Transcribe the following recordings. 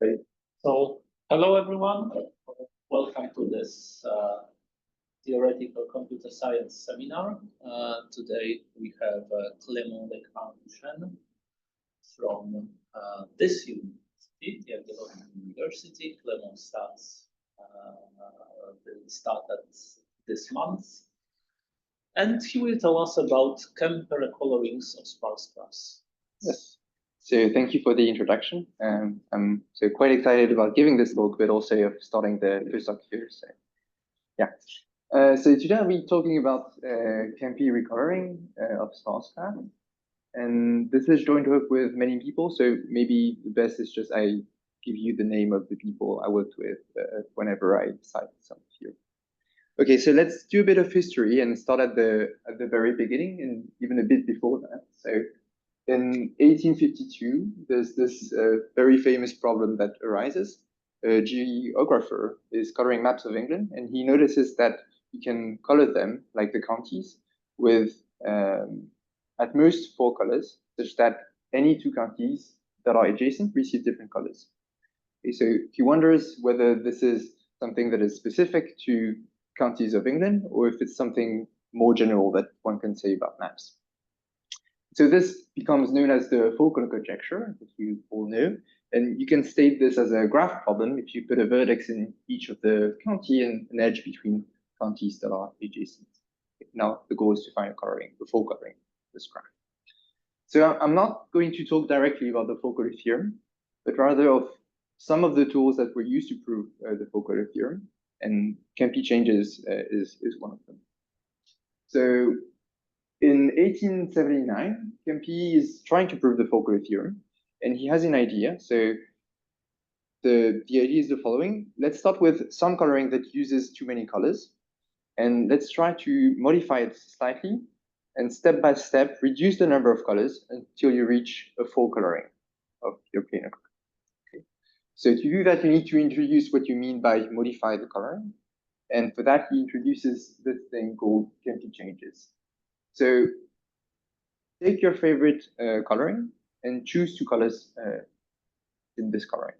Great. So, hello everyone. Welcome to this theoretical computer science seminar. Today we have Clément Legrand-Duchesne from this university, Jagiellonian University. Clément started this month, and he will tell us about Kempe recolorings of sparse graphs. Yes. So thank you for the introduction. I'm so quite excited about giving this talk, but also of starting the postdoc here. So yeah. So today I'll be talking about Kempe recoloring of sparse graph. And this is joint work with many people. So maybe the best is just I give you the name of the people I worked with whenever I cite some here. Okay, so let's do a bit of history and start at the very beginning and even a bit before that. So in 1852, there's this very famous problem that arises. A geographer is coloring maps of England, and he notices that you can color them, like the counties, with at most 4 colors, such that any 2 counties that are adjacent receive different colors. Okay, so he wonders whether this is something that is specific to counties of England, or if it's something more general that one can say about maps. So this becomes known as the Four Color conjecture, that you all know. And you can state this as a graph problem if you put a vertex in each of the county and an edge between counties that are adjacent. Now the goal is to find a coloring, the Four coloring of this graph. So I'm not going to talk directly about the Four Color theorem, but rather of some of the tools that were used to prove the Four Color theorem, and Kempe changes is one of them. So in 1879, Kempe is trying to prove the Four Color theorem, and he has an idea. So the idea is the following. Let's start with some coloring that uses too many colors, and let's try to modify it slightly, and step by step, reduce the number of colors until you reach a full coloring of your planar graph. Okay. So to do that, you need to introduce what you mean by modify the coloring. And for that, he introduces this thing called Kempe changes. So take your favorite coloring and choose 2 colors in this coloring.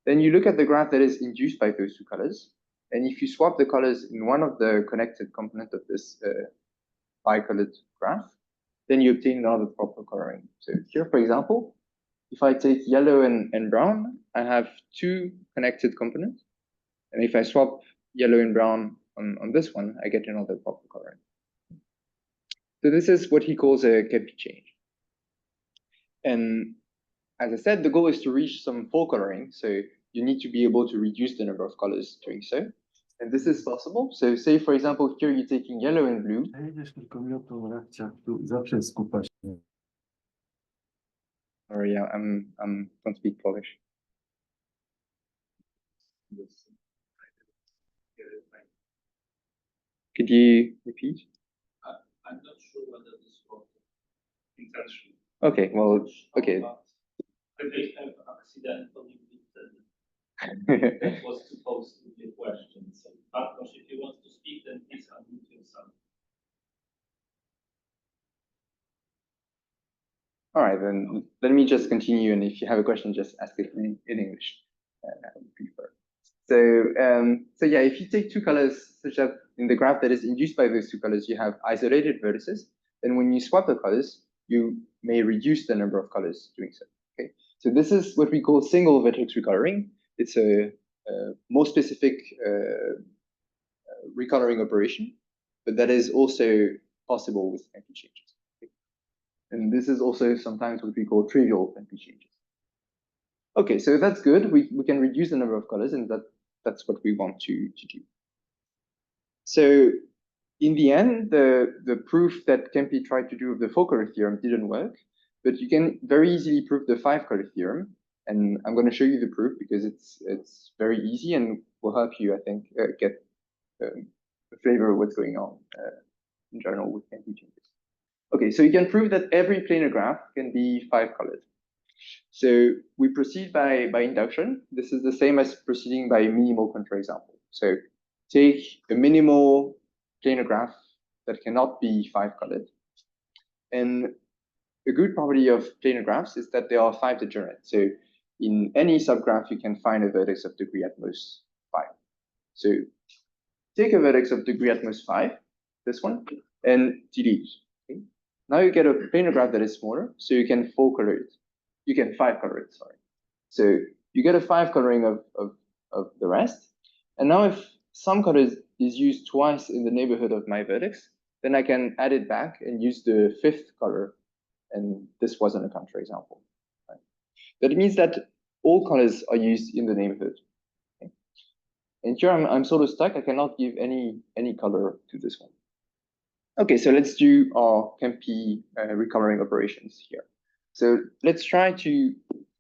Then you look at the graph that is induced by those 2 colors. And if you swap the colors in one of the connected components of this bicolored graph, then you obtain another proper coloring. So here, for example, if I take yellow and brown, I have 2 connected components. And if I swap yellow and brown on this one, I get another proper coloring. So this is what he calls a Kempe change. And as I said, the goal is to reach some full coloring. So you need to be able to reduce the number of colors doing so. And this is possible. So say, for example, here you're taking yellow and blue. Sorry, I don't speak Polish. Could you repeat? I'm not sure whether this was intentional. Okay, well, okay. I may have accidentally written that was supposed to be a question. So, Bartosz, if you want to speak, then please unmute yourself. All right, then let me just continue. And if you have a question, just ask it in English. I would prefer. So yeah, if you take 2 colors, such that in the graph that is induced by those 2 colors, you have isolated vertices. Then when you swap the colors, you may reduce the number of colors doing so. Okay, so this is what we call single vertex recoloring. It's a more specific recoloring operation, but that is also possible with Kempe changes. Okay? And this is also sometimes what we call trivial Kempe changes. Okay, so that's good. We can reduce the number of colors, and that's what we want to do. So in the end, the proof that Kempe tried to do of the Four Color theorem didn't work, but you can very easily prove the 5 Color theorem. And I'm going to show you the proof because it's very easy and will help you, I think, get a flavor of what's going on in general with Kempe changes. Okay, so you can prove that every planar graph can be 5 colored. So we proceed by induction. This is the same as proceeding by minimal counterexample. So take a minimal planar graph that cannot be 5 colored. And a good property of planar graphs is that they are 5 degenerate. So in any subgraph, you can find a vertex of degree at most 5. So take a vertex of degree at most 5, this one, and delete. Okay? Now you get a planar graph that is smaller, so you can 4-color it. You can 5-color it, sorry. So you get a 5 coloring of the rest. And now if some color is used twice in the neighborhood of my vertex, then I can add it back and use the 5th color. And this wasn't a counterexample. Right? That means that all colors are used in the neighborhood. Okay? And here I'm sort of stuck. I cannot give any color to this one. Okay, so let's do our Kempe recoloring operations here. So let's try to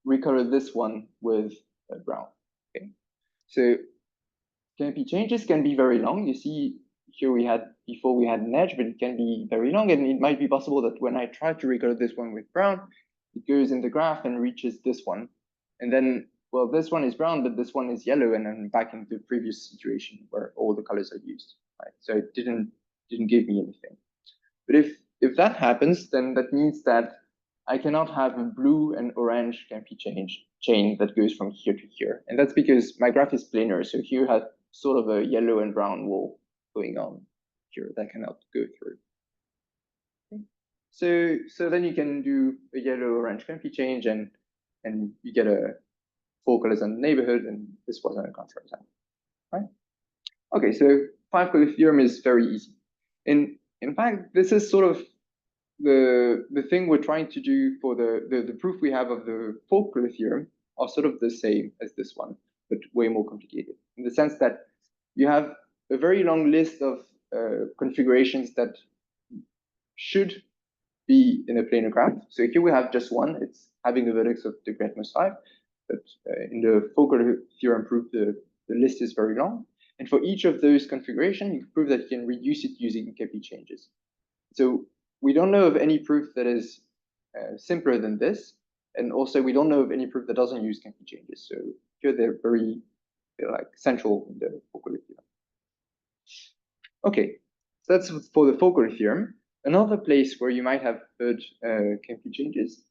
recolor this one with brown. Okay, so Kempe changes can be very long. You see here before we had an edge, but it can be very long, and it might be possible that when I try to recolor this one with brown, it goes in the graph and reaches this one, and then well, this one is brown, but this one is yellow, and I'm back in the previous situation where all the colors are used. Right, so it didn't give me anything. But if that happens, then that means that I cannot have a blue and orange Kempe chain that goes from here to here. And that's because my graph is planar. So here I have sort of a yellow and brown wall going on here that cannot go through. Okay. So then you can do a yellow-orange Kempe change and you get a 4 colors in the neighborhood, and this wasn't a counterexample. Right? Okay, so 5-color theorem is very easy. In fact, this is sort of the thing we're trying to do for the proof we have of the Four Color Theorem are sort of the same as this one, but way more complicated, in the sense that you have a very long list of configurations that should be in a planar graph. So here we have just one. It's having a vertex of degree at most 5, but in the Four Color Theorem proof, the list is very long. And for each of those configurations, you can prove that you can reduce it using Kempe changes. So we don't know of any proof that is simpler than this. And also, we don't know of any proof that doesn't use Kempe changes. So here they're like central in the Four Color Theorem. Okay, so that's for the Four Color Theorem. Another place where you might have heard Kempe changes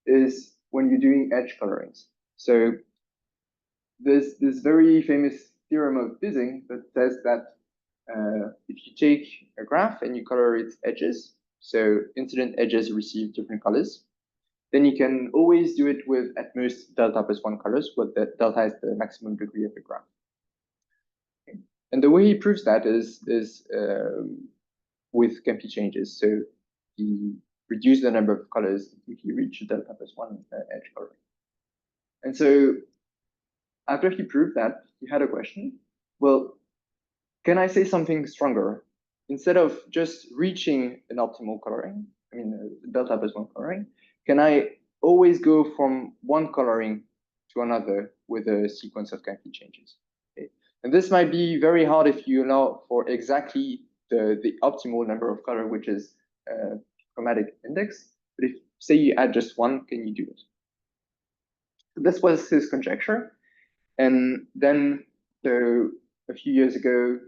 is when you're doing edge colorings. So there's this very famous theorem of Vizing that says that if you take a graph and you color its edges, so incident edges receive different colors, then you can always do it with at most delta plus 1 colors, where the delta is the maximum degree of the graph. Okay. And the way he proves that is with Kempe changes. So he reduces the number of colors if you reach delta plus 1 edge coloring. And so after he proved that, he had a question. Well, can I say something stronger? Instead of just reaching an optimal coloring, I mean, delta plus 1 coloring, can I always go from one coloring to another with a sequence of Kempe changes? Okay. And this might be very hard if you allow for exactly the optimal number of color, which is chromatic index. But if, say, you add just one, can you do it? So this was his conjecture. And then, so a few years ago,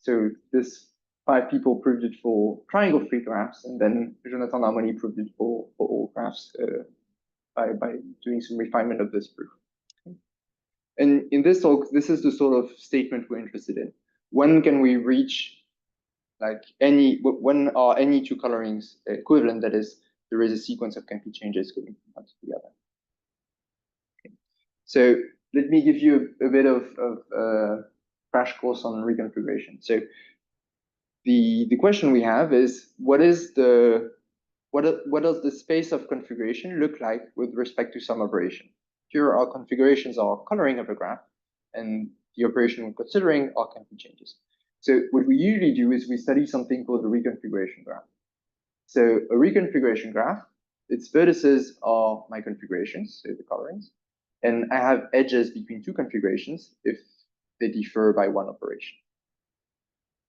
so this 5 people proved it for triangle-free graphs, and then Jonathan Harmony proved it for all graphs by doing some refinement of this proof. Okay. And in this talk, this is the sort of statement we're interested in. When can we reach like when are any 2 colorings equivalent? That is, there is a sequence of Kempe changes going from one to the other. Okay. So let me give you a bit of crash course on reconfiguration. So the question we have is, what does the space of configuration look like with respect to some operation? Here our configurations are coloring of a graph, and the operation we're considering are Kempe changes. So what we usually do is we study something called the reconfiguration graph. So a reconfiguration graph, its vertices are my configurations, so the colorings, and I have edges between 2 configurations if they differ by 1 operation.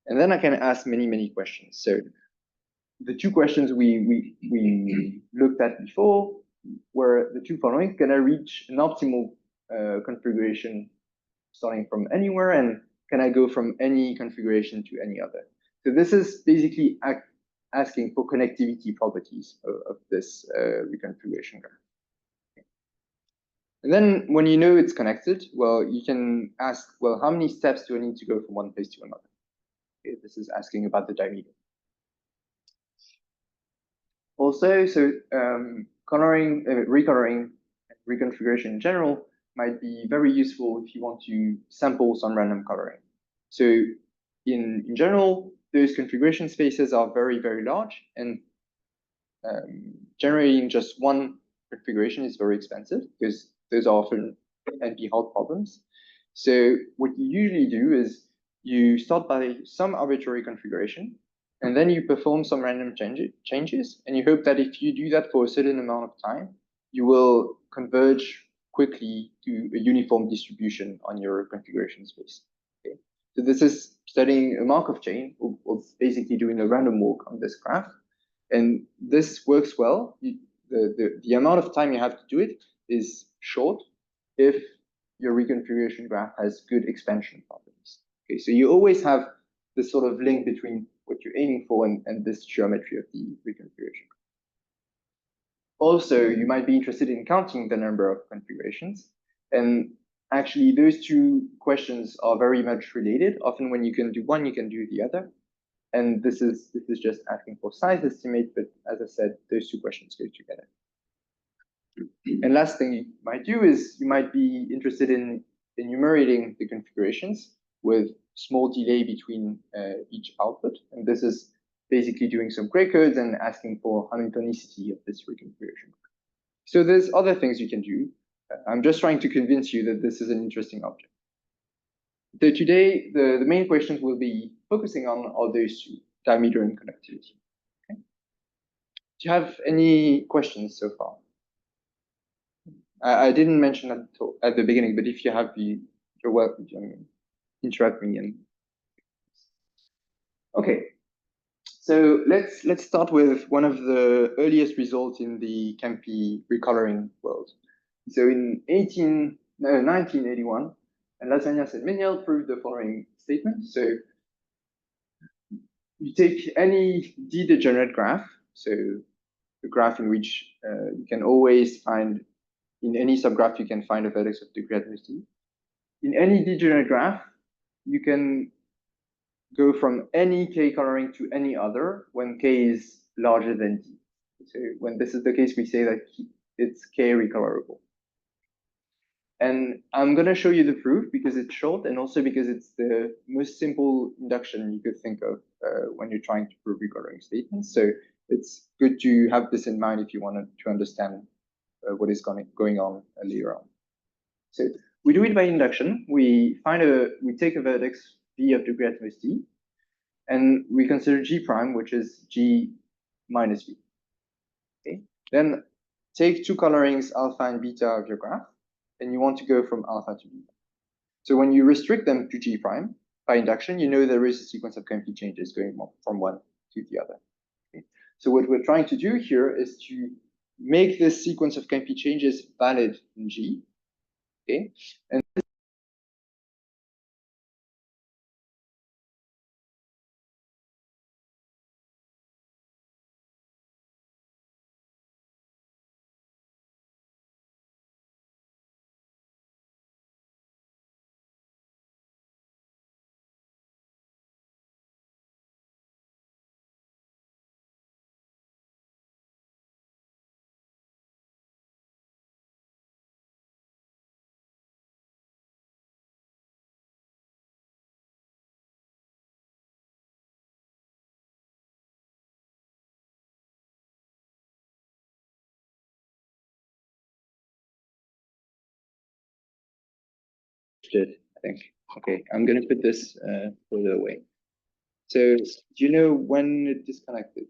And then I can ask many questions. So the 2 questions we looked at before were the 2 following: can I reach an optimal configuration starting from anywhere, and can I go from any configuration to any other? So this is basically asking for connectivity properties of this reconfiguration graph. And then when you know it's connected, well, you can ask, well, how many steps do I need to go from one place to another? Okay, this is asking about the diameter. Also, so coloring, recoloring, reconfiguration in general might be very useful if you want to sample some random coloring. So in general, those configuration spaces are very, very large, and generating just one configuration is very expensive because those are often NP-hard problems. So what you usually do is you start by some arbitrary configuration, and then you perform some random changes, and you hope that if you do that for a certain amount of time, you will converge quickly to a uniform distribution on your configuration space. Okay? So this is studying a Markov chain, or basically doing a random walk on this graph. And this works well. The amount of time you have to do it is short if your reconfiguration graph has good expansion properties. Okay, so you always have this sort of link between what you're aiming for and this geometry of the reconfiguration. Also, you might be interested in counting the number of configurations. And actually, those two questions are very much related. Often when you can do one, you can do the other. And this is just asking for size estimate, but as I said, those two questions go together. And last thing you might do is you might be interested in enumerating the configurations with small delay between each output. And this is basically doing some gray codes and asking for Hamiltonicity of this reconfiguration. So there's other things you can do. I'm just trying to convince you that this is an interesting object. So today, the main questions we'll be focusing on are those two, diameter and conductivity. Okay. Do you have any questions so far? I didn't mention that at the beginning, but if you have, you're welcome to interrupt me. And okay, so let's start with one of the earliest results in the Kempe recoloring world. So in 1981, and Vergnas and Meyniel proved the following statement. So you take any d-degenerate graph, so a graph in which you can always find, in any subgraph, you can find a vertex of degree adversity. In any degenerate graph, you can go from any k coloring to any other when k is larger than d. So when this is the case, we say that it's k-recolorable. And I'm going to show you the proof because it's short and also because it's the most simple induction you could think of when you're trying to prove recoloring statements. So it's good to have this in mind if you want to understand what is going on later on. So we do it by induction. We take a vertex v of degree at most d, and we consider g prime, which is g minus v. Okay. Then take two colorings alpha and beta of your graph, and you want to go from alpha to beta. So when you restrict them to g prime by induction, you know there is a sequence of Kempe changes going from one to the other. Okay. So what we're trying to do here is to make this sequence of Kempe changes valid in G. Okay, and I think. Okay, I'm going to put this further away. So do you know when it disconnected?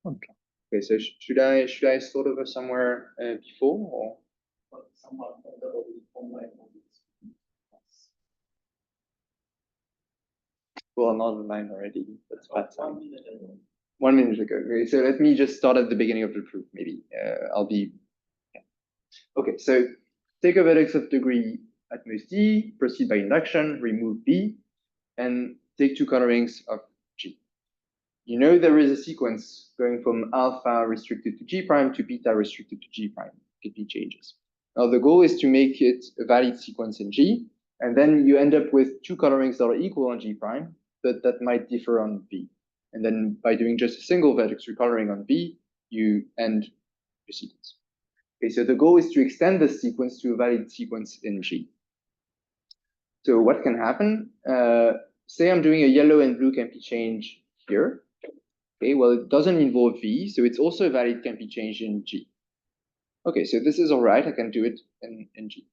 Okay, so should I start over somewhere before or? Well, I'm on the line already. That's bad time. 1 minute ago. Okay, so let me just start at the beginning of the proof. Maybe I'll be. Yeah. Okay, so take a vertex of degree at most d, proceed by induction, remove b, and take two colorings of g. You know there is a sequence going from alpha restricted to g prime to beta restricted to g prime, Kempe changes. Now the goal is to make it a valid sequence in g, and then you end up with two colorings that are equal on g prime, but that might differ on b. And then by doing just a single vertex recoloring on b, you end the sequence. Okay, so the goal is to extend this sequence to a valid sequence in g. So what can happen? Say I'm doing a yellow and blue Kempe change here. Okay, well, it doesn't involve v, so it's also a valid Kempe change in g. Okay, so this is all right. I can do it in g.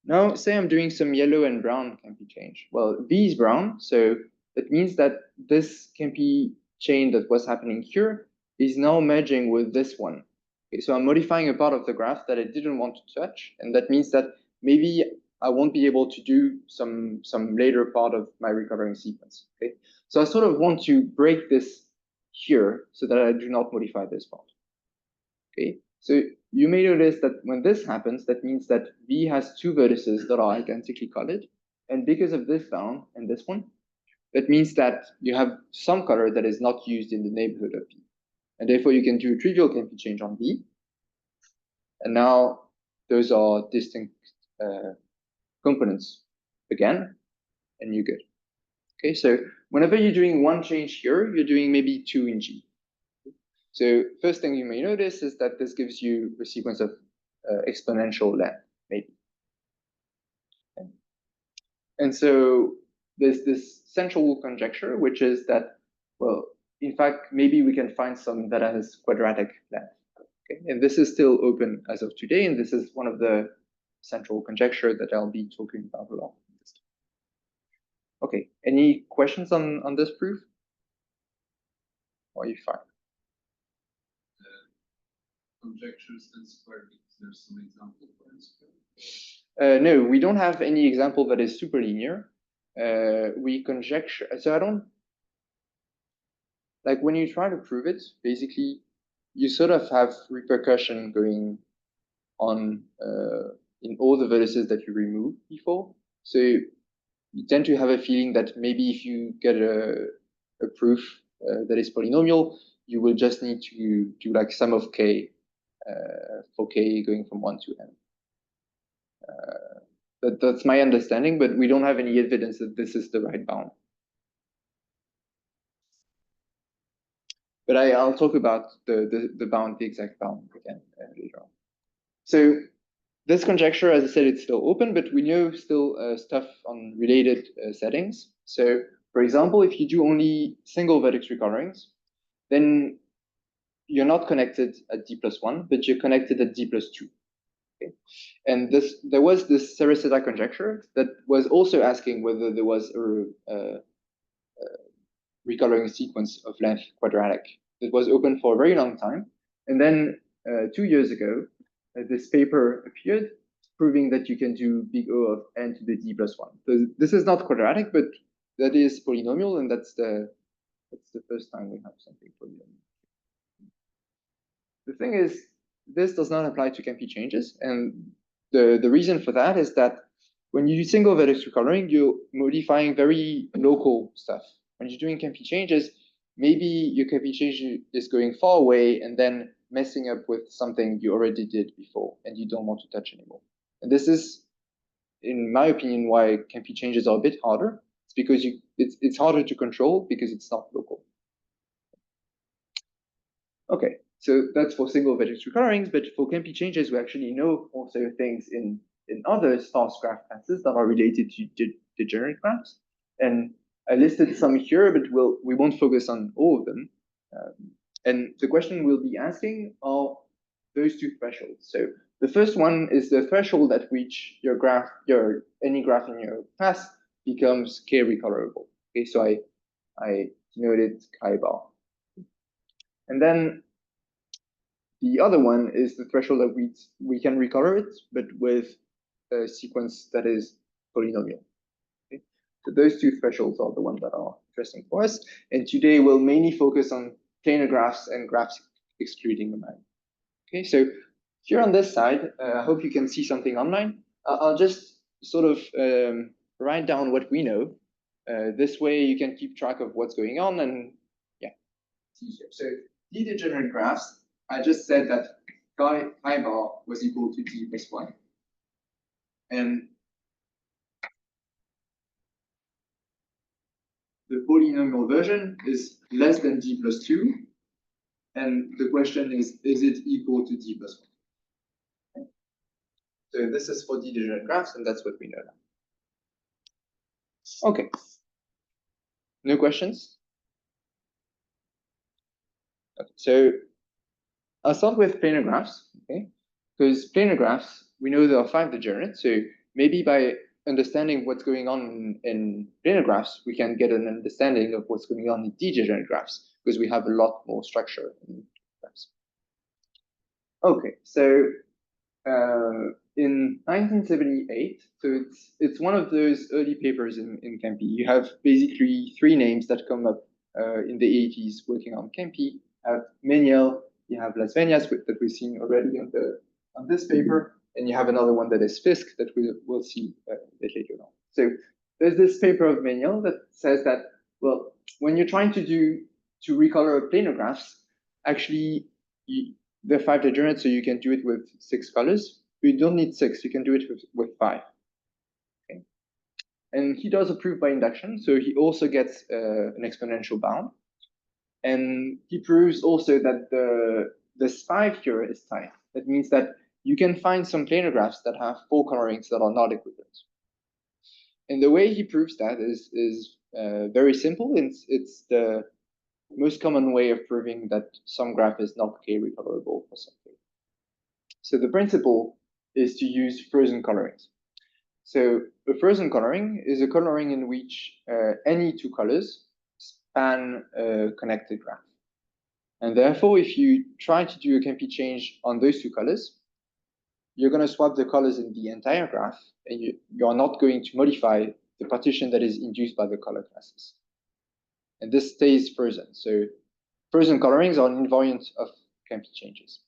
Now, say I'm doing some yellow and brown Kempe change. Well, v is brown, so that means that this Kempe chain that was happening here is now merging with this one. Okay, so I'm modifying a part of the graph that I didn't want to touch, and that means that maybe I won't be able to do some later part of my recoloring sequence. Okay, so I sort of want to break this here so that I do not modify this part. Okay, so you may notice that when this happens, that means that V has two vertices that are identically colored. And because of this bound and this one, that means that you have some color that is not used in the neighborhood of V. And therefore you can do a trivial Kempe change on V. And now those are distinct components again, and you're good. Okay, so whenever you're doing one change here, you're doing maybe two in G. So first thing you may notice is that this gives you a sequence of exponential length, maybe. Okay. And so there's this central conjecture, which is that, well, in fact, maybe we can find some that has quadratic length. Okay, and this is still open as of today, and this is one of the central conjecture that I'll be talking about a lot. Okay, any questions on this proof? Or are you fine? Conjectures and square, is there some example for square? No, we don't have any example that is super linear. We conjecture, so I don't, like when you try to prove it, basically, you sort of have repercussion going on in all the vertices that you remove before. So you tend to have a feeling that maybe if you get a proof that is polynomial, you will just need to do like sum of k for k going from 1 to n. That's my understanding, but we don't have any evidence that this is the right bound. But I'll talk about the bound, the exact bound again later on. So this conjecture, as I said, it's still open, but we know still stuff on related settings. So for example, if you do only single vertex recolorings, then you're not connected at d+1, but you're connected at d+2. Okay. And there was this Sarasota conjecture that was also asking whether there was a recoloring sequence of length quadratic. It was open for a very long time. And then 2 years ago, this paper appeared proving that you can do big O of n to the d+1. So this is not quadratic, but that is polynomial, and that's the first time we have something polynomial. The thing is, this does not apply to Kempe changes, and the reason for that is that when you do single vertex recoloring, you're modifying very local stuff. When you're doing Kempe changes, maybe your Kempe change is going far away and then messing up with something you already did before and you don't want to touch anymore. And this is, in my opinion, why Kempe changes are a bit harder. It's because it's harder to control because it's not local. Okay, so that's for single vertex recolorings, but for Kempe changes, we actually know also things in other sparse graph classes that are related to degenerate graphs. And I listed some here, but we won't focus on all of them. And the question we'll be asking are those two thresholds. So the first one is the threshold at which your graph, any graph in your class becomes k-recolorable. Okay, so I denoted chi bar. And then the other one is the threshold that we can recolor it, but with a sequence that is polynomial. Okay? So those two thresholds are the ones that are interesting for us. And today we'll mainly focus on planar graphs and graphs excluding the man. Okay, so here on this side, I hope you can see something online. I'll just sort of write down what we know. This way you can keep track of what's going on and yeah, see here. So d-degenerate graphs, I just said that chi bar was equal to d plus 1. And the polynomial version is less than d plus 2. And the question is it equal to d plus 1? Okay. So this is for d-degenerate graphs, and that's what we know now. Okay. No questions? Okay. So I'll start with planar graphs, okay? Because planar graphs, we know there are 5 degenerates. So maybe by understanding what's going on in planar graphs, we can get an understanding of what's going on in d-degenerate graphs, because we have a lot more structure in graphs. Okay, so in 1978, so it's one of those early papers in Kempe. You have basically 3 names that come up in the 80s working on Kempe. You have Meyniel, you have Vergnas that we've seen already on this paper, and you have another one that is Fisk that we'll see a bit later on. So there's this paper of Meyniel that says that, well, when you're trying to recolor planar graphs, actually there are 5 degenerates, so you can do it with 6 colors. You don't need 6, you can do it with 5. Okay. And he does a proof by induction, so he also gets an exponential bound. And he proves also that this 5 here is tight. That means that you can find some planar graphs that have 4 colorings that are not equivalent. And the way he proves that is very simple. It's the most common way of proving that some graph is not k-recolorable for something. So the principle is to use frozen colorings. So a frozen coloring is a coloring in which any 2 colors span a connected graph. And therefore, if you try to do a Kempe change on those 2 colors, you're going to swap the colors in the entire graph, and you are not going to modify the partition that is induced by the color classes. And this stays frozen. So frozen colorings are an invariant of Kempe changes.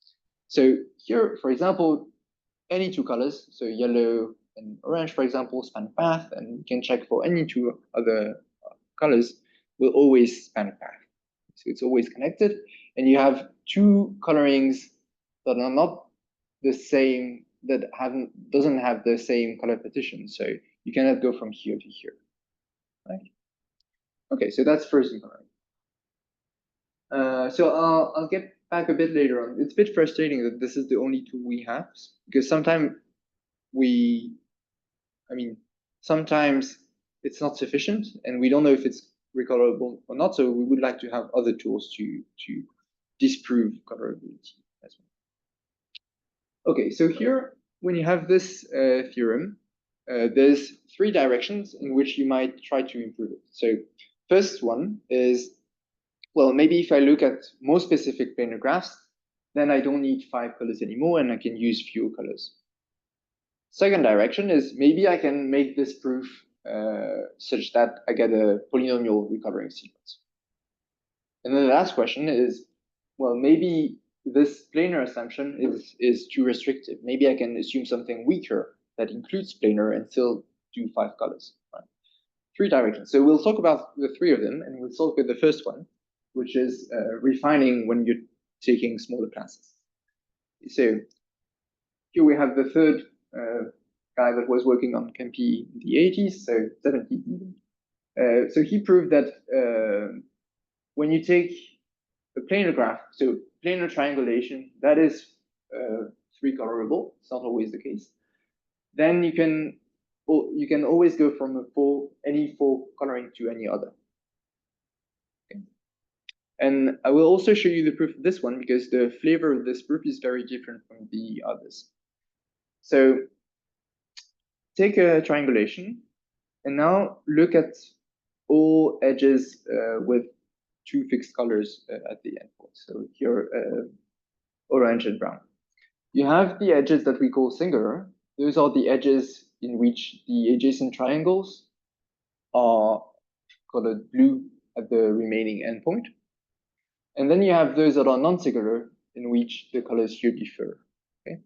So here, for example, any 2 colors, so yellow and orange, for example, span a path, and you can check for any 2 other colors, will always span a path. So it's always connected, and you have 2 colorings that are not the same, that doesn't have the same color partition. So you cannot go from here to here, right? Okay, so that's frozen coloring. So I'll get back a bit later on. It's a bit frustrating that this is the only tool we have, because sometimes sometimes it's not sufficient, and we don't know if it's recolorable or not. So we would like to have other tools to disprove colorability as well. Okay, so here, when you have this theorem, there's 3 directions in which you might try to improve it. So first one is, well, maybe if I look at more specific planar graphs, then I don't need 5 colors anymore, and I can use fewer colors. Second direction is maybe I can make this proof such that I get a polynomial recoloring sequence. And then the last question is, well, maybe this planar assumption is too restrictive. Maybe I can assume something weaker that includes planar and still do 5 colors. Right? 3 directions. So we'll talk about the 3 of them, and we'll start with the first one, which is refining when you're taking smaller classes. So here we have the third guy that was working on Kempe in the 80s, so 70s even. So he proved that when you take a planar graph, so planar triangulation, that is recolorable. It's not always the case. Then you can always go from any 4 coloring to any other. Okay. And I will also show you the proof of this one, because the flavor of this proof is very different from the others. So take a triangulation, and now look at all edges with 2 fixed colors at the endpoint. So here, orange and brown. You have the edges that we call singular. Those are the edges in which the adjacent triangles are colored blue at the remaining endpoint. And then you have those that are non-singular, in which the colors here differ. Okay,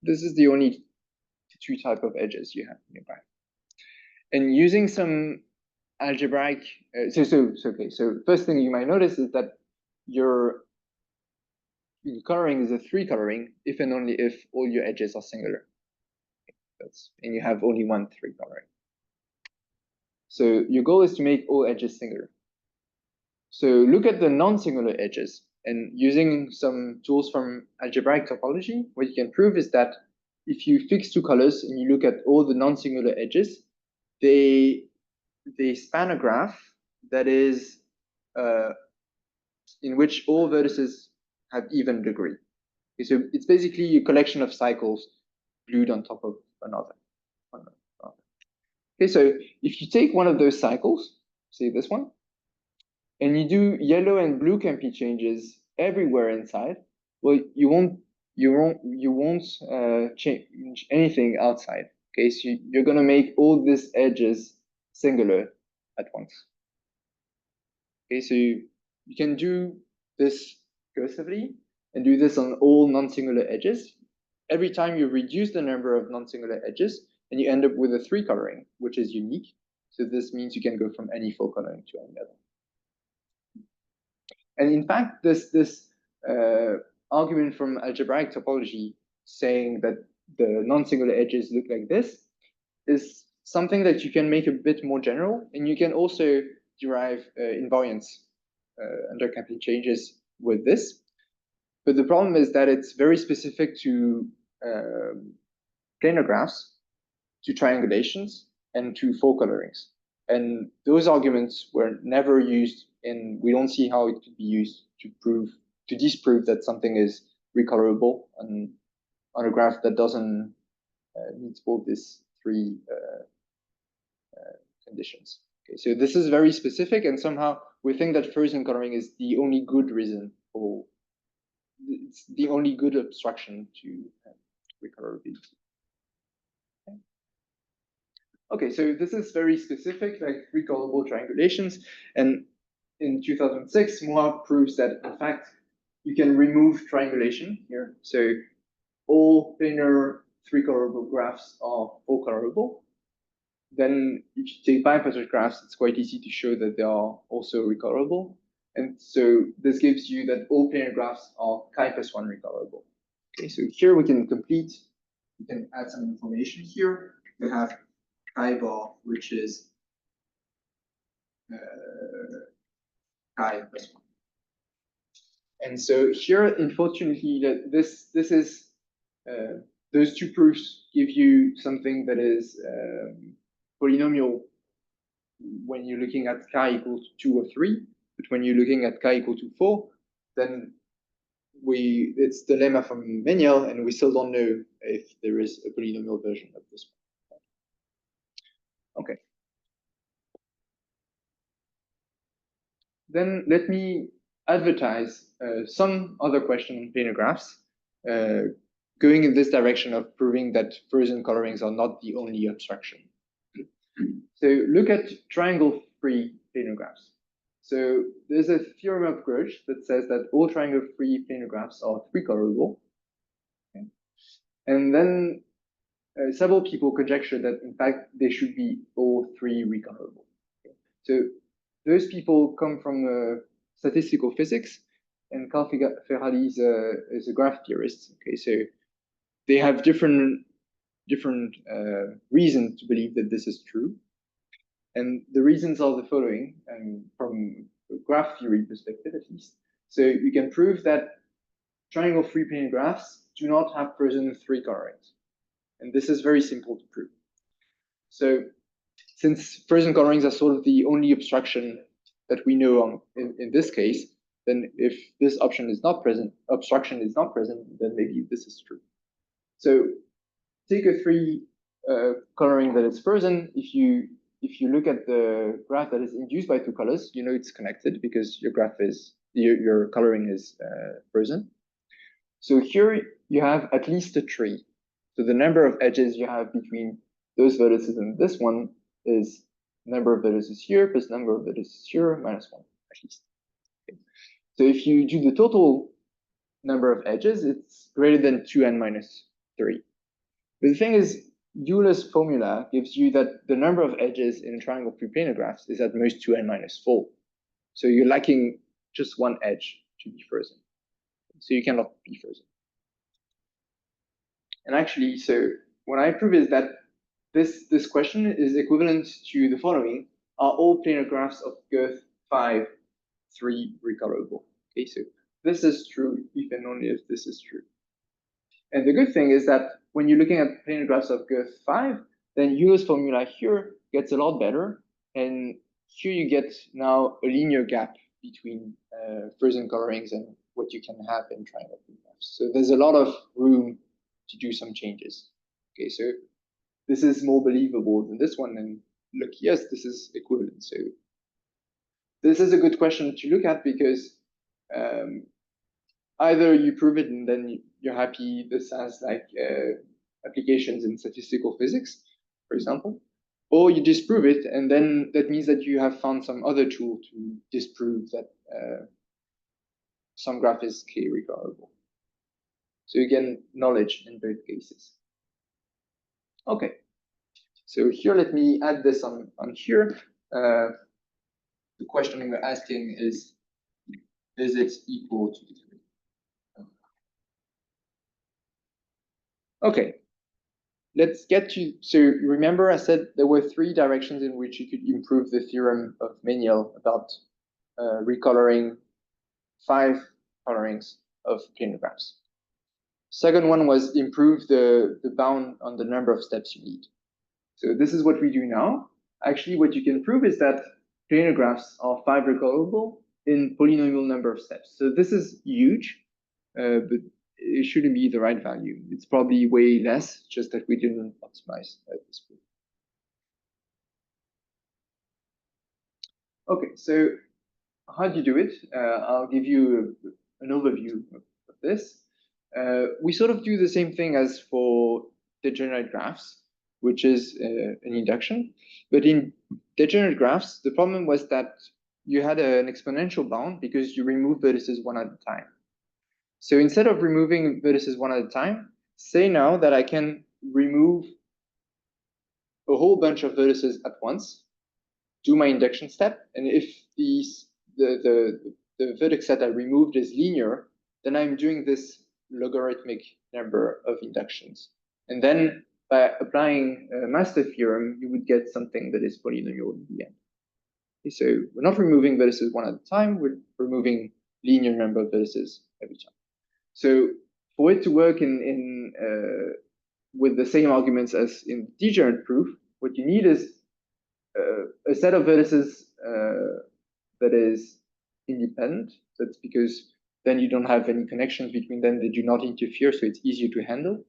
this is the only two type of edges you have in your graph. And using some algebraic, so first thing you might notice is that your coloring is a 3 coloring if and only if all your edges are singular. And you have only one 3 coloring. So your goal is to make all edges singular. So look at the non-singular edges, and using some tools from algebraic topology, what you can prove is that if you fix 2 colors and you look at all the non-singular edges, they span a graph that is in which all vertices have even degree. Okay, so it's basically a collection of cycles glued on top of another. Okay, so if you take one of those cycles, say this one, and you do yellow and blue Kempe changes everywhere inside, well, you won't change anything outside. Okay, so you're gonna make all these edges singular at once. Okay, so you can do this cursively and do this on all non-singular edges. Every time you reduce the number of non-singular edges, and you end up with a 3 coloring, which is unique. So this means you can go from any 4 coloring to any other. And in fact, this argument from algebraic topology saying that the non-singular edges look like this is something that you can make a bit more general, and you can also derive invariance under Kempe changes with this. But the problem is that it's very specific to planar graphs, to triangulations, and to 4 colorings. And those arguments were never used, and we don't see how it could be used to disprove that something is recolorable on a graph that doesn't meet both these 3 conditions. Okay, so this is very specific, and somehow we think that Freudian coloring is the only good reason for, it's the only good obstruction to recolorability. Okay, so this is very specific, like recolorable triangulations. And in 2006, Moore proves that, in fact, you can remove triangulation here. So all planar 3 colorable graphs are 4 colorable. Then if you take bipartite graphs, it's quite easy to show that they are also recolorable. And so this gives you that all planar graphs are chi+1 recolorable. Okay, so here we can add some information here. We have chi bar, which is chi+1. And so here, unfortunately, this is those 2 proofs give you something that is polynomial when you're looking at chi equal to 2 or 3, but when you're looking at chi equal to 4, then it's the lemma from Meyniel, and we still don't know if there is a polynomial version of this one. Okay. Then let me advertise some other question on planar graphs, going in this direction of proving that Freudian colorings are not the only obstruction. So look at triangle-free planar graphs. So there's a theorem of Grudge that says that all triangle-free planar graphs are 3 colorable. Okay. And then several people conjecture that, in fact, they should be all 3 recolorable. Okay. So those people come from statistical physics, and Carl Ferrari is a graph theorist. Okay, so they have different reasons to believe that this is true. And the reasons are the following, from a graph theory perspective at least. So you can prove that triangle-free planar graphs do not have present 3 colorings. And this is very simple to prove. So since Freudian colorings are sort of the only obstruction that we know in this case, then if this obstruction is not present, then maybe this is true. So take a 3 coloring that is Freudian. If you look at the graph that is induced by 2 colors, you know it's connected because your graph is your coloring is Freudian. So here you have at least a tree. So the number of edges you have between those vertices and this one is number of vertices here plus number of vertices here minus 1 at least. Okay. So if you do the total number of edges, it's greater than 2n minus 3. But the thing is, Euler's formula gives you that the number of edges in triangle preplanar graphs is at most 2n minus 4. So you're lacking just one edge to be frozen. So you cannot be frozen. And actually, so what I prove is that this question is equivalent to the following: are all planar graphs of girth 5, 3 recolorable? Okay, so this is true if and only if this is true. And the good thing is that when you're looking at planar graphs of girth 5, then Euler's formula here gets a lot better. And here you get now a linear gap between frozen colorings and what you can have in triangle graphs. So there's a lot of room to do some changes. Okay, so this is more believable than this one. And look, yes, this is equivalent. So this is a good question to look at because either you prove it and then you're happy this has like applications in statistical physics, for example, or you disprove it and then that means that you have found some other tool to disprove that some graph is k-recolorable. So you get knowledge in both cases. Okay, so here let me add this on here. The question we're asking is it equal to 3? Okay, let's get to, so remember I said there were 3 directions in which you could improve the theorem of Meyniel about recoloring 5 colorings of planar graphs. Second one was improve the bound on the number of steps you need. So this is what we do now. Actually, what you can prove is that planar graphs are 5 recolorable in polynomial number of steps. So this is huge, but it shouldn't be the right value. It's probably way less, just that we didn't optimize this proof. Okay, so how do you do it? I'll give you an overview of this. We sort of do the same thing as for degenerate graphs, which is an induction. But in degenerate graphs, the problem was that you had an exponential bound because you remove vertices one at a time. So instead of removing vertices one at a time, say now that I can remove a whole bunch of vertices at once, do my induction step, and if the vertex that I removed is linear, then I'm doing this logarithmic number of inductions. And then by applying a master theorem, you would get something that is polynomial in the end. Okay, so we're not removing vertices one at a time, we're removing linear number of vertices every time. So for it to work with the same arguments as in the degenerate proof, what you need is a set of vertices that is independent. That's because then you don't have any connections between them, they do not interfere, so it's easier to handle.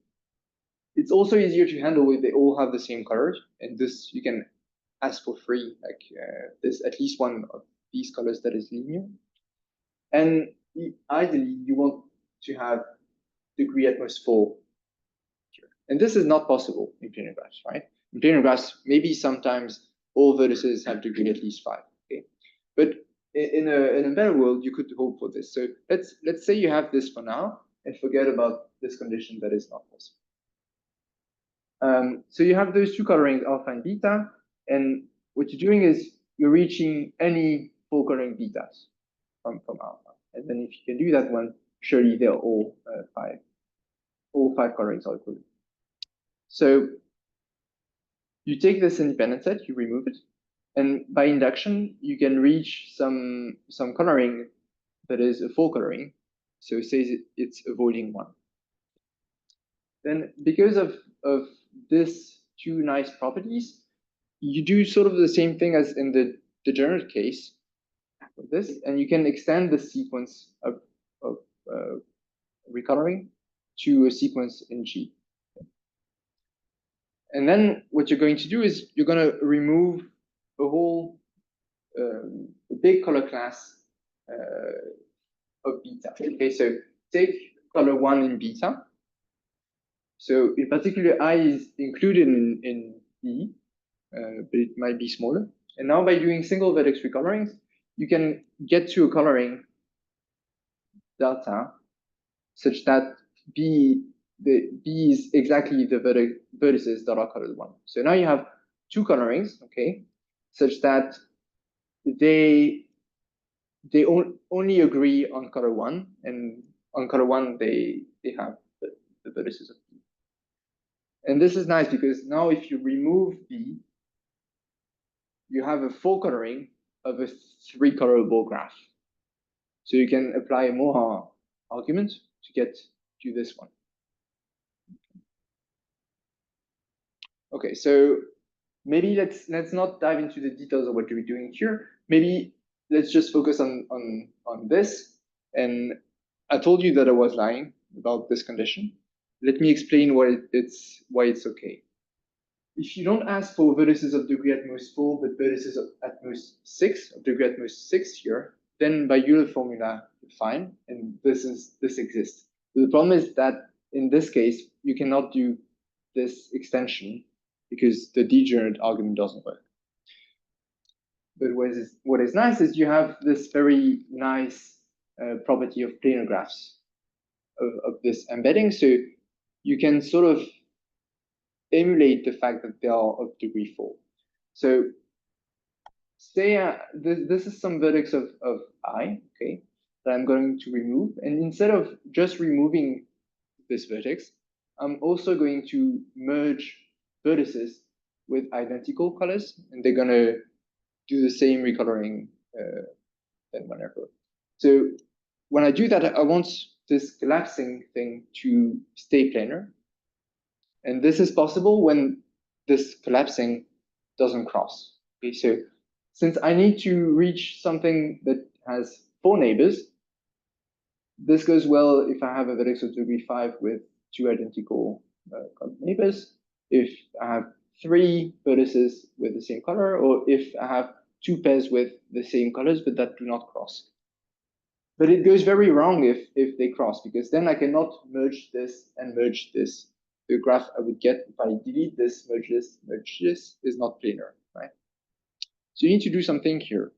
It's also easier to handle if they all have the same colors, and this you can ask for free, like there's at least one of these colors that is linear. And ideally, you want to have degree at most 4 here. And this is not possible in planar graphs, right? In planar graphs, maybe sometimes all vertices have degree at least 5, okay? But in a better world, you could hope for this. So let's say you have this for now and forget about this condition that is not possible. So you have those 2 colorings, alpha and beta, and what you're doing is you're reaching any 4 coloring betas from alpha. And then if you can do that one, surely they're all 5. All 5 colorings are equivalent. So you take this independent set, you remove it, and by induction, you can reach some coloring that is a 4 coloring. So it says it's avoiding 1. Then because of this 2 nice properties, you do sort of the same thing as in the degenerate case of this, and you can extend the sequence of recoloring to a sequence in G. And then what you're going to do is you're going to remove a whole big color class of beta. Okay, so take color 1 in beta. So in particular, I is included in E, but it might be smaller. And now by doing single vertex recolorings, you can get to a coloring delta such that B is exactly the vertices that are colored 1. So now you have two colorings, okay, such that they only agree on color 1, and on color 1 they have the vertices of B. And this is nice because now if you remove B, you have a full coloring of a 3-colorable graph. So you can apply more argument to get to this one. Okay, so maybe let's not dive into the details of what we're doing here. Maybe let's just focus on this. And I told you that I was lying about this condition. Let me explain why it's okay. If you don't ask for vertices of degree at most 4, but vertices at most 6, of degree at most 6 here, then by Euler formula, you're fine, and this exists. The problem is that in this case, you cannot do this extension because the degenerate argument doesn't work. But what is nice is you have this very nice property of planar graphs of this embedding, so you can sort of emulate the fact that they are of degree 4. So say this is some vertex of I, okay, that I'm going to remove. And instead of just removing this vertex, I'm also going to merge vertices with identical colors, and they're going to do the same recoloring than whenever. So when I do that, I want this collapsing thing to stay planar. And this is possible when this collapsing doesn't cross. Okay, so since I need to reach something that has 4 neighbors, this goes well if I have a vertex of degree 5 with 2 identical neighbors, if I have 3 vertices with the same color, or if I have 2 pairs with the same colors but that do not cross. But it goes very wrong if they cross, because then I cannot merge this and merge this. The graph I would get if I delete this, merge this is not planar, right? So you need to do something here.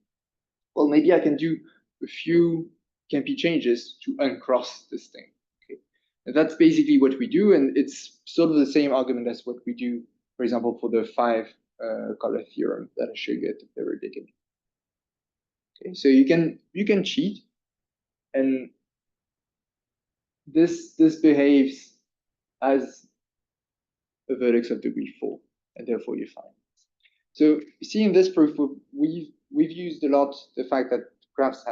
Well, maybe I can do a few Kempe changes to uncross this thing. Okay, and that's basically what we do, and it's sort of the same argument as what we do, for example, for the 5 color theorem that I showed you at the very beginning. Okay, so you can cheat, and this behaves as a vertex of degree 4, and therefore you're fine. So you see in this proof, we've used a lot the fact that graphs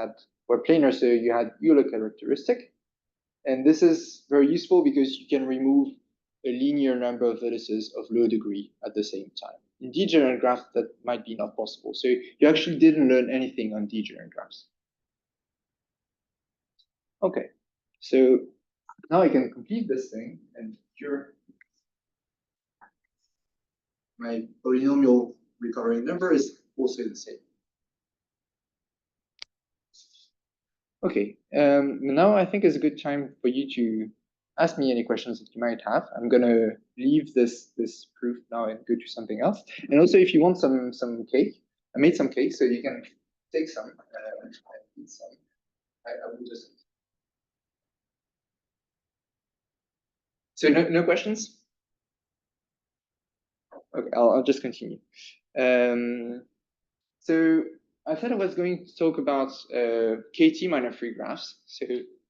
were planar, so you had Euler characteristic. And this is very useful because you can remove a linear number of vertices of low degree at the same time. In degenerate graphs, that might be not possible. So you actually didn't learn anything on degenerate graphs. Okay, so now I can complete this thing, and here my polynomial recoloring number is also the same. Okay, now I think is a good time for you to ask me any questions that you might have. I'm gonna leave this proof now and go to something else. And also, if you want some cake, I made some cake, so you can take some and eat some. I will just. So no questions? Okay, I'll just continue. So I thought I was going to talk about KT minor 3 graphs. So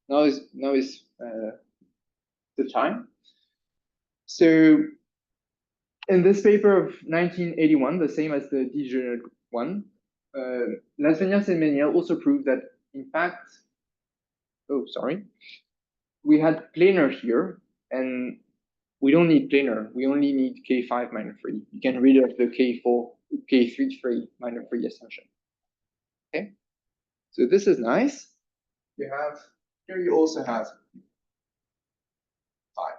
now is the time. So in this paper of 1981, the same as the degenerate one, Vergnas and Meyniel also proved that, in fact, we had planar here, and we don't need planar. We only need K5 minor 3. You can read of the K3 minor 3 assumption. Okay, so this is nice. Here you also have 5.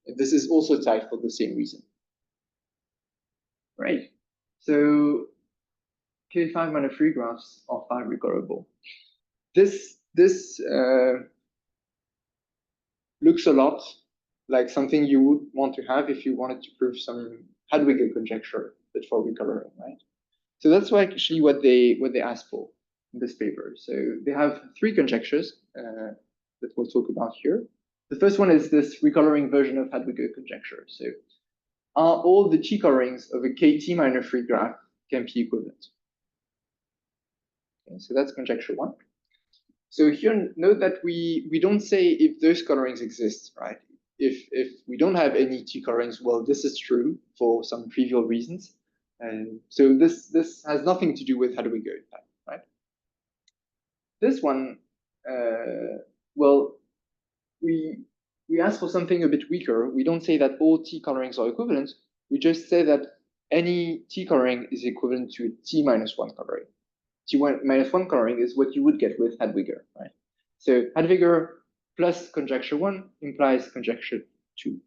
And this is also tight for the same reason. Right. So K5 minor 3 graphs are 5 recolorable. This looks a lot like something you would want to have if you wanted to prove some Hadwiger conjecture, but for recoloring, right? So that's actually what they asked for in this paper. So they have 3 conjectures. that we'll talk about here. The first one is this recoloring version of Hadwiger conjecture. So are all the t-colorings of a kt minor free graph can be equivalent? Okay, so that's conjecture one. So here, note that we don't say if those colorings exist, right? If we don't have any t-colorings, well, this is true for some trivial reasons. And so this has nothing to do with Hadwiger, in fact, right? This one, well, we ask for something a bit weaker. We don't say that all t-colorings are equivalent. We just say that any t-coloring is equivalent to a t-1 coloring. T-1 coloring is what you would get with Hadwiger, right? So Hadwiger plus conjecture 1 implies conjecture 2.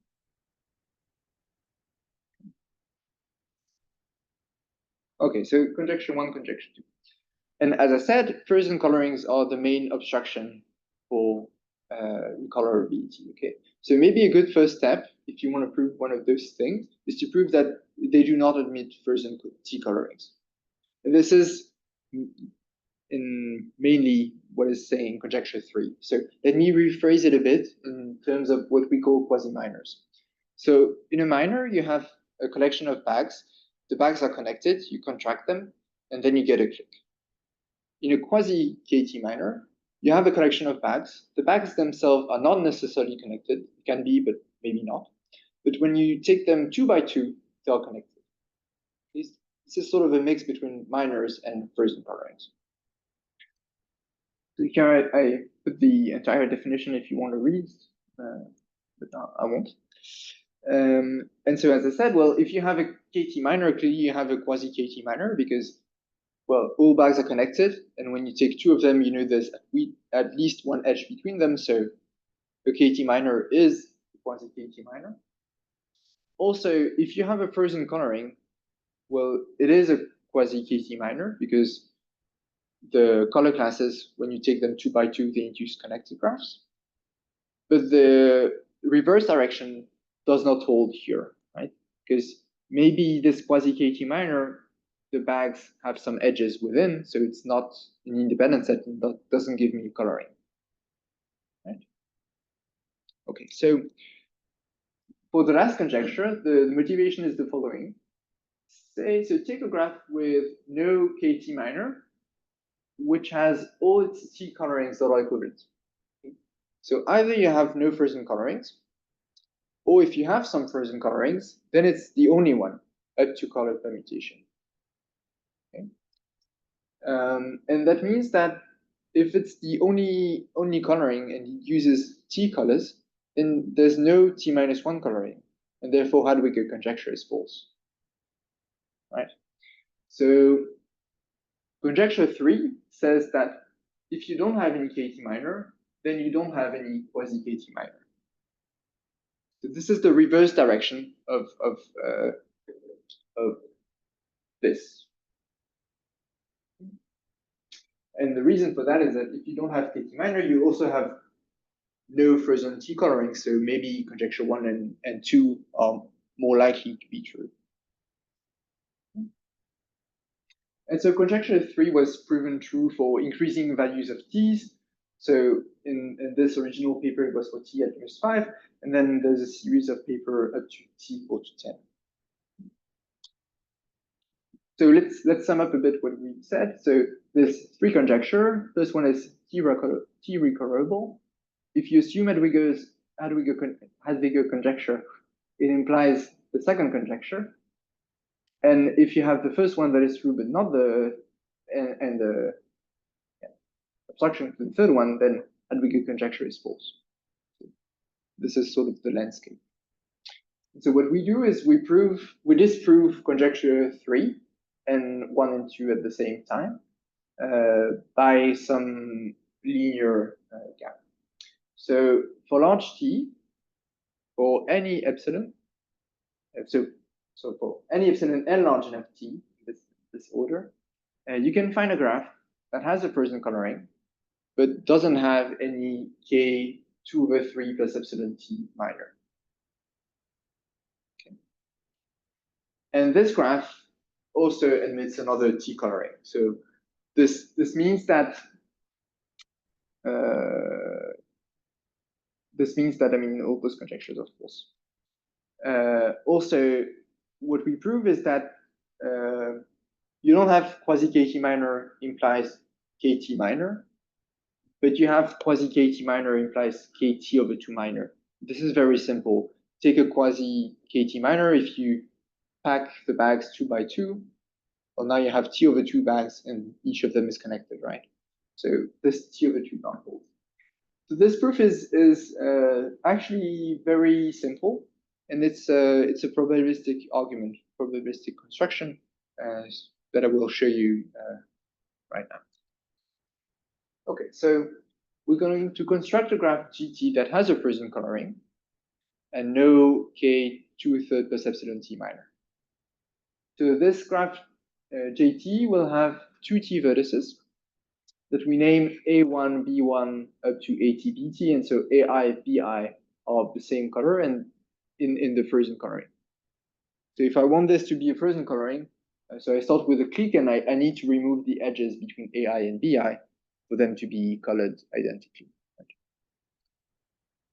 Okay, so conjecture 1, conjecture 2. And as I said, frozen colorings are the main obstruction for recolorability, okay? So maybe a good first step, if you want to prove one of those things, is to prove that they do not admit frozen t-colorings. And this is in mainly what is saying conjecture 3. So let me rephrase it a bit in terms of what we call quasi-minors. So in a minor, you have a collection of bags. The bags are connected, you contract them, and then you get a click. In a quasi-KT minor, you have a collection of bags. The bags themselves are not necessarily connected. It can be, but maybe not. But when you take them 2 by 2, they are connected. This is sort of a mix between minors and frozen colorings. So here I put the entire definition if you want to read, but I won't. And so as I said, well, if you have a KT minor, clearly you have a quasi-KT minor because, well, all bags are connected. And when you take 2 of them, you know there's at least one edge between them. So a KT minor is a quasi-KT minor. Also, if you have a frozen coloring, well, it is a quasi-KT minor because the color classes, when you take them 2 by 2, they induce connected graphs. But the reverse direction does not hold here, right? Because maybe this quasi-KT minor, the bags have some edges within, so it's not an independent set that doesn't give me coloring, right? Okay, so for the last conjecture, the motivation is the following. So take a graph with no KT minor, which has all its T colorings that are equivalent. So either you have no frozen colorings, or if you have some frozen colorings, then it's the only one up to color permutation. Okay? And that means that if it's the only coloring and it uses T colors, then there's no T-1 coloring, and therefore Hadwiger conjecture is false. Right? So conjecture 3 says that if you don't have any KT minor, then you don't have any quasi-KT minor. So this is the reverse direction of this. And the reason for that is that if you don't have KT minor, you also have no frozen T coloring. So maybe conjecture 1 and 2 are more likely to be true. And so conjecture 3 was proven true for increasing values of T's. So in this original paper, it was for T at -5. And then there's a series of paper up to T equal to 10. So let's sum up a bit what we said. So there's 3 conjecture. First one is T-recolorable. If you assume Hadwiger conjecture, it implies the second conjecture. And if you have the first one that is true, but not the obstruction to the third one, then Hadwiger conjecture is false. So this is sort of the landscape. So what we do is we disprove conjecture 3 and 1 and 2 at the same time by some linear gap. So for large T, for any epsilon, so for any epsilon n large enough T, this order, you can find a graph that has a frozen coloring, but doesn't have any k2/3 plus epsilon T minor. Okay. And this graph also admits another T coloring. So this means that this means that, I mean, all those conjectures, of course. Also, what we prove is that you don't have quasi-kt minor implies kt minor, but you have quasi-kt minor implies kt over 2 minor. This is very simple. Take a quasi-kt minor. If you pack the bags 2 by 2, well, now you have t over 2 bags, and each of them is connected, right? So this t over 2 can't hold. So this proof is actually very simple, and it's a probabilistic argument, probabilistic construction that I will show you right now. Okay, so we're going to construct a graph GT that has a Poisson coloring and no k 2/3 plus epsilon t minor. So this graph JT will have 2 t vertices that we name A1, B1 up to AT, BT, and so AI, BI are of the same color and in the Poisson coloring. So if I want this to be a Poisson coloring, so I start with a click and I need to remove the edges between AI and BI for them to be colored identically.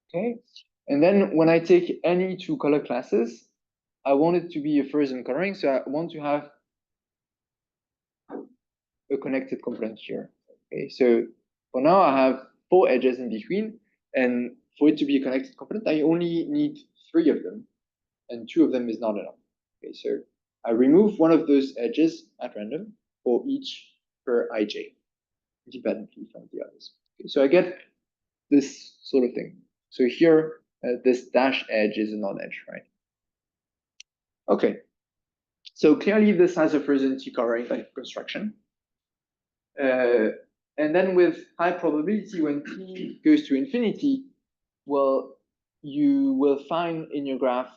Okay, and then when I take any 2 color classes, I want it to be a Poisson coloring, so I want to have a connected component here. Okay, so for now I have 4 edges in between, and for it to be a connected component, I only need 3 of them, and 2 of them is not enough. Okay, so I remove one of those edges at random for each per ij, independently from the others. Okay, so I get this sort of thing. So here, this dash edge is a non-edge, right? Okay, so clearly this has a Poisson t-coloring like construction. And then with high probability, when t goes to infinity, well, you will find in your graph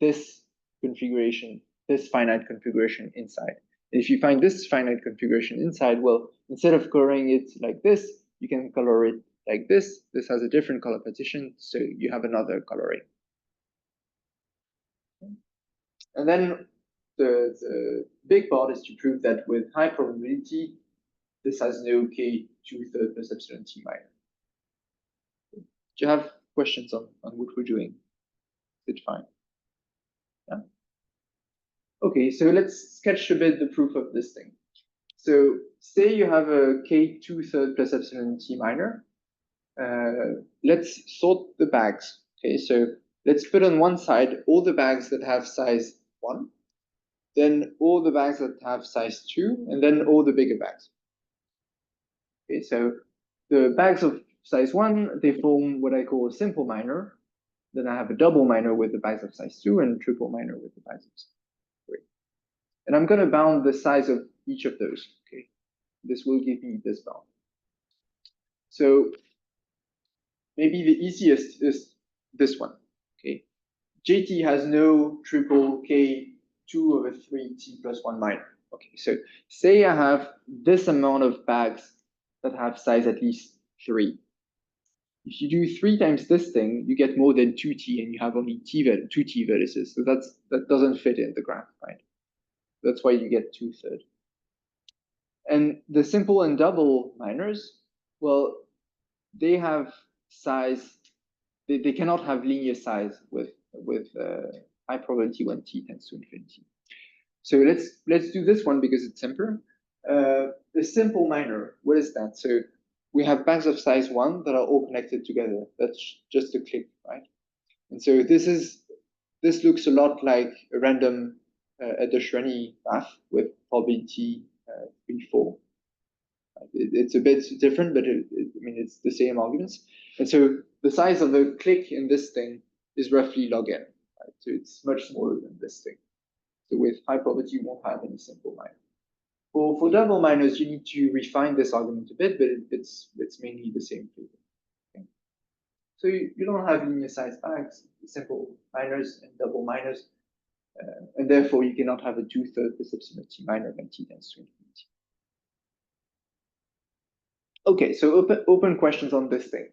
this configuration, this finite configuration inside. And if you find this finite configuration inside, well, instead of coloring it like this, you can color it like this. This has a different color partition, so you have another coloring. And then the big part is to prove that with high probability, this has no k 2/3 plus epsilon t minor. Do you have questions on what we're doing? Is it fine? Yeah. Okay, so let's sketch a bit the proof of this thing. So say you have a k 2/3 plus epsilon t minor. Let's sort the bags. Okay, so let's put on one side all the bags that have size 1, then all the bags that have size 2, and then all the bigger bags. Okay, so the bags of size 1, they form what I call a simple minor. Then I have a double minor with the bags of size 2 and triple minor with the bags of size 3. And I'm going to bound the size of each of those. Okay, this will give me this bound. So maybe the easiest is this one. Okay, JT has no triple k 2 over 3 t plus 1 minor. Okay, so say I have this amount of bags that have size at least 3. If you do 3 times this thing, you get more than 2t, and you have only 2t vertices. So that doesn't fit in the graph, right? That's why you get 2/3. And the simple and double minors, well, they have size. They cannot have linear size with high probability when t tends to infinity. So let's do this one because it's simpler. The simple minor, what is that? So we have bags of size 1 that are all connected together. That's just a click, right? And so this looks a lot like a random Jagiellonian graph with probability 3, 4. It's a bit different, but I mean, it's the same arguments. And so the size of the click in this thing is roughly log n, right? So it's much smaller than this thing. So with high probability, you won't have any simple minor. For double minors, you need to refine this argument a bit, but it's mainly the same thing. Okay. So you don't have linear size bags, simple minors and double minors, and therefore you cannot have a 2/3 plus epsilon t minor when t tends to infinity. Okay, so open questions on this thing.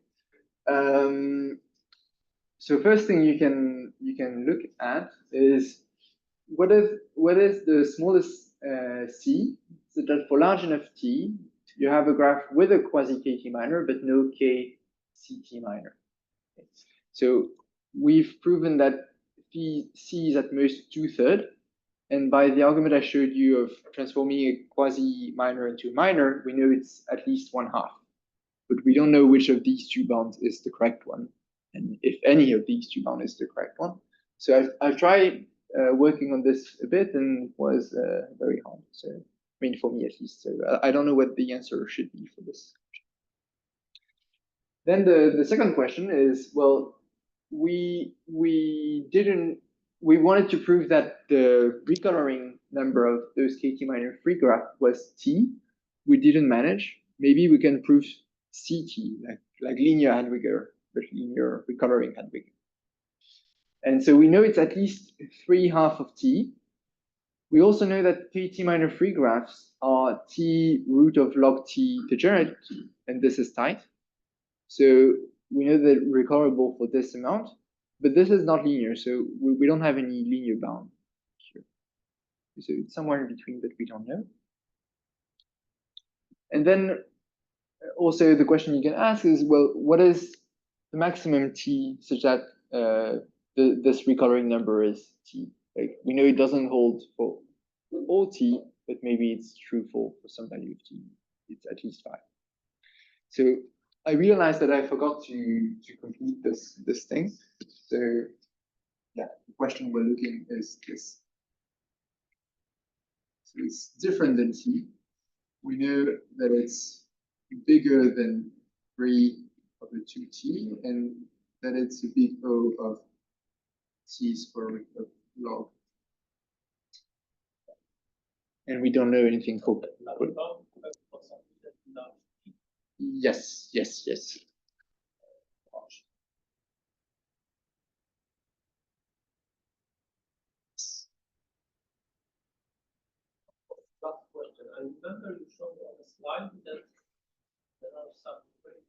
So first thing you can look at is what is the smallest c, so that for large enough t, you have a graph with a quasi-kt minor, but no k ct minor. So we've proven that C is at most 2/3. And by the argument I showed you of transforming a quasi-minor into a minor, we know it's at least 1/2. But we don't know which of these two bounds is the correct one, and if any of these two bounds is the correct one. So I've tried working on this a bit, and it was very hard. So I mean, for me at least. So I don't know what the answer should be for this. Then the second question is, well, we wanted to prove that the recoloring number of those KT minor free graph was T. We didn't manage. Maybe we can prove CT, like linear Hadwiger, but linear recoloring Hadwiger. And so we know it's at least 3/2 of T. We also know that KT minor free graphs are T root of log T degenerate T, and this is tight. So we know that recolorable for this amount, but this is not linear, so we don't have any linear bound here. So it's somewhere in between, but we don't know. And then also the question you can ask is, well, what is the maximum T such that this recoloring number is T? Like, we know it doesn't hold for all T, but maybe it's true for some value of T. It's at least 5. So I realized that I forgot to complete this thing. So yeah, the question we're looking is this. So it's different than T. We know that it's bigger than 3/2T, and that it's a big O of T square of log. And we don't know anything for. Yes. Last question. I remember you showed on the slide that there are some greater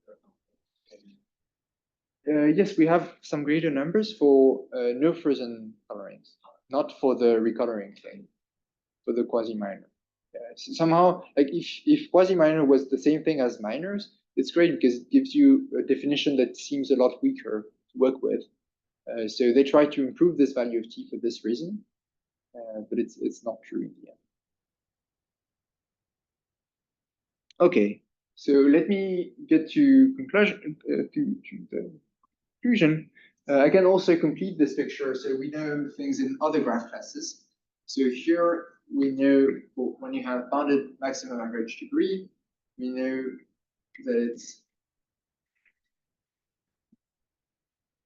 numbers. Yes, we have some greater numbers for no frozen colorings, not for the recoloring thing, for the quasi-minor. Somehow, like if quasi-minor was the same thing as minors, it's great because it gives you a definition that seems a lot weaker to work with. So they try to improve this value of T for this reason, but it's not true in the end. Okay, so let me get to conclusion. The conclusion. I can also complete this picture, so we know things in other graph classes. So here we know when you have bounded maximum average degree, we know that it's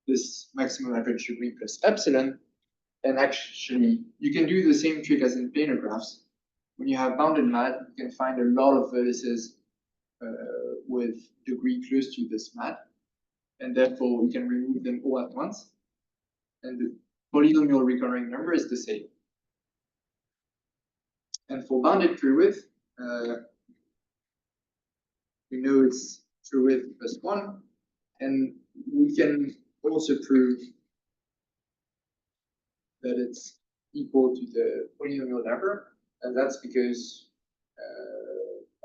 this maximum average degree plus epsilon. And actually, you can do the same trick as in planar graphs. When you have bounded MAD, you can find a lot of vertices with degree close to this MAD. And therefore, we can remove them all at once. And the polynomial recurring number is the same. And for bounded true width, we know it's true width plus 1. And we can also prove that it's equal to the polynomial number. And that's because,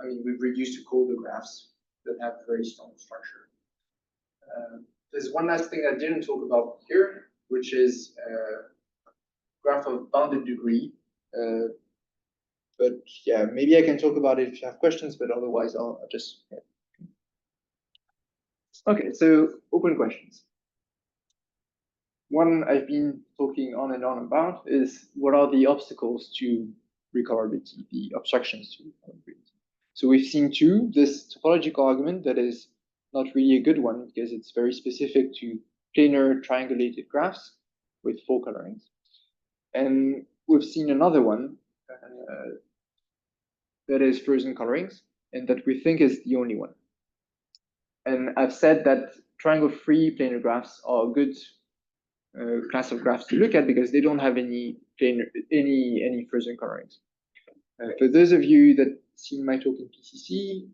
I mean, we've reduced to Calder graphs that have very strong structure. There's one last thing I didn't talk about here, which is graph of bounded degree. But yeah, maybe I can talk about it if you have questions, but otherwise I'll just. Yeah. Okay, so open questions. One I've been talking on and on about is what are the obstacles to recolorability, the obstructions to recolorability. So we've seen two, this topological argument that is not really a good one because it's very specific to planar triangulated graphs with 4 colorings. And we've seen another one that is frozen colorings and that we think is the only one. And I've said that triangle-free planar graphs are a good class of graphs to look at because they don't have any frozen colorings. For those of you that seen my talk in PCC,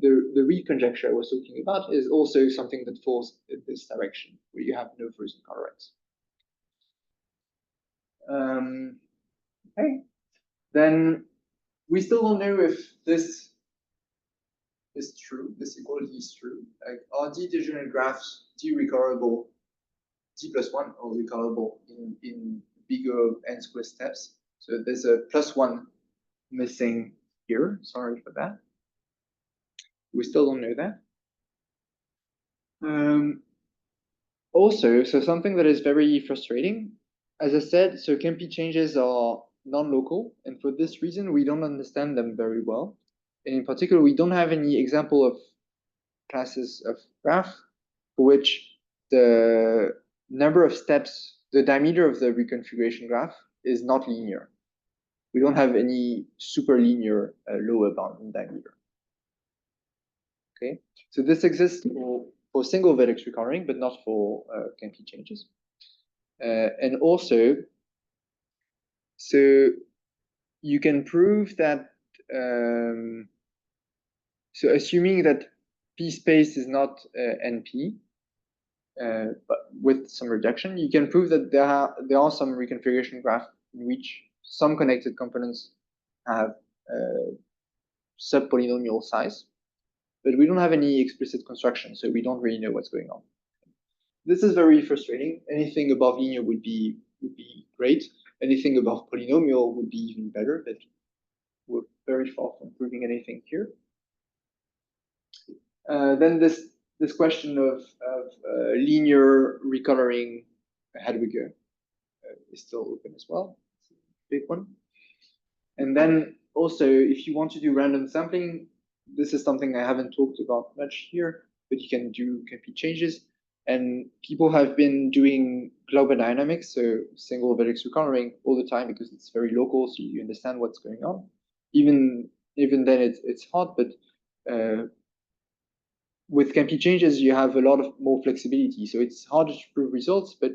the Reed conjecture I was talking about is also something that falls in this direction, where you have no frozen colorings. Okay, then we still don't know if this is true, this equality is true. Like, are d-degenerate graphs d-recolorable d+1 are recolorable in bigger n square steps. So there's a +1 missing here. Sorry for that. We still don't know that. Also, so something that is very frustrating, as I said, so Kempe changes are non-local, and for this reason, we don't understand them very well. And in particular, we don't have any example of classes of graph for which the number of steps, the diameter of the reconfiguration graph is not linear. We don't have any super linear lower bound in diameter. Okay, so this exists for single vertex recoloring, but not for Kempe changes. And also, so you can prove that, so assuming that P space is not NP, but with some reduction, you can prove that there are some reconfiguration graphs in which some connected components have sub-polynomial size, but we don't have any explicit construction, so we don't really know what's going on. This is very frustrating. Anything above linear would be great. Anything above polynomial would be even better, but we're very far from proving anything here. Then this question of linear recoloring, how do we go, is still open as well. It's a big one. And then also, if you want to do random sampling, this is something I haven't talked about much here, but you can do Kempe changes. And people have been doing global dynamics, so single vertex recoloring all the time because it's very local, so you understand what's going on. Even then, it's hard, but with Kempe changes, you have a lot of more flexibility. So it's harder to prove results, but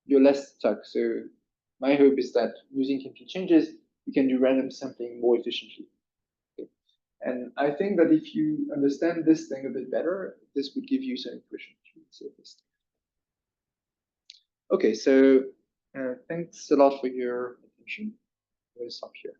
you're less stuck. So my hope is that using Kempe changes, you can do random sampling more efficiently. Okay. And I think that if you understand this thing a bit better, this would give you some intuition to solve this. Okay, so thanks a lot for your attention. I'm going to stop here.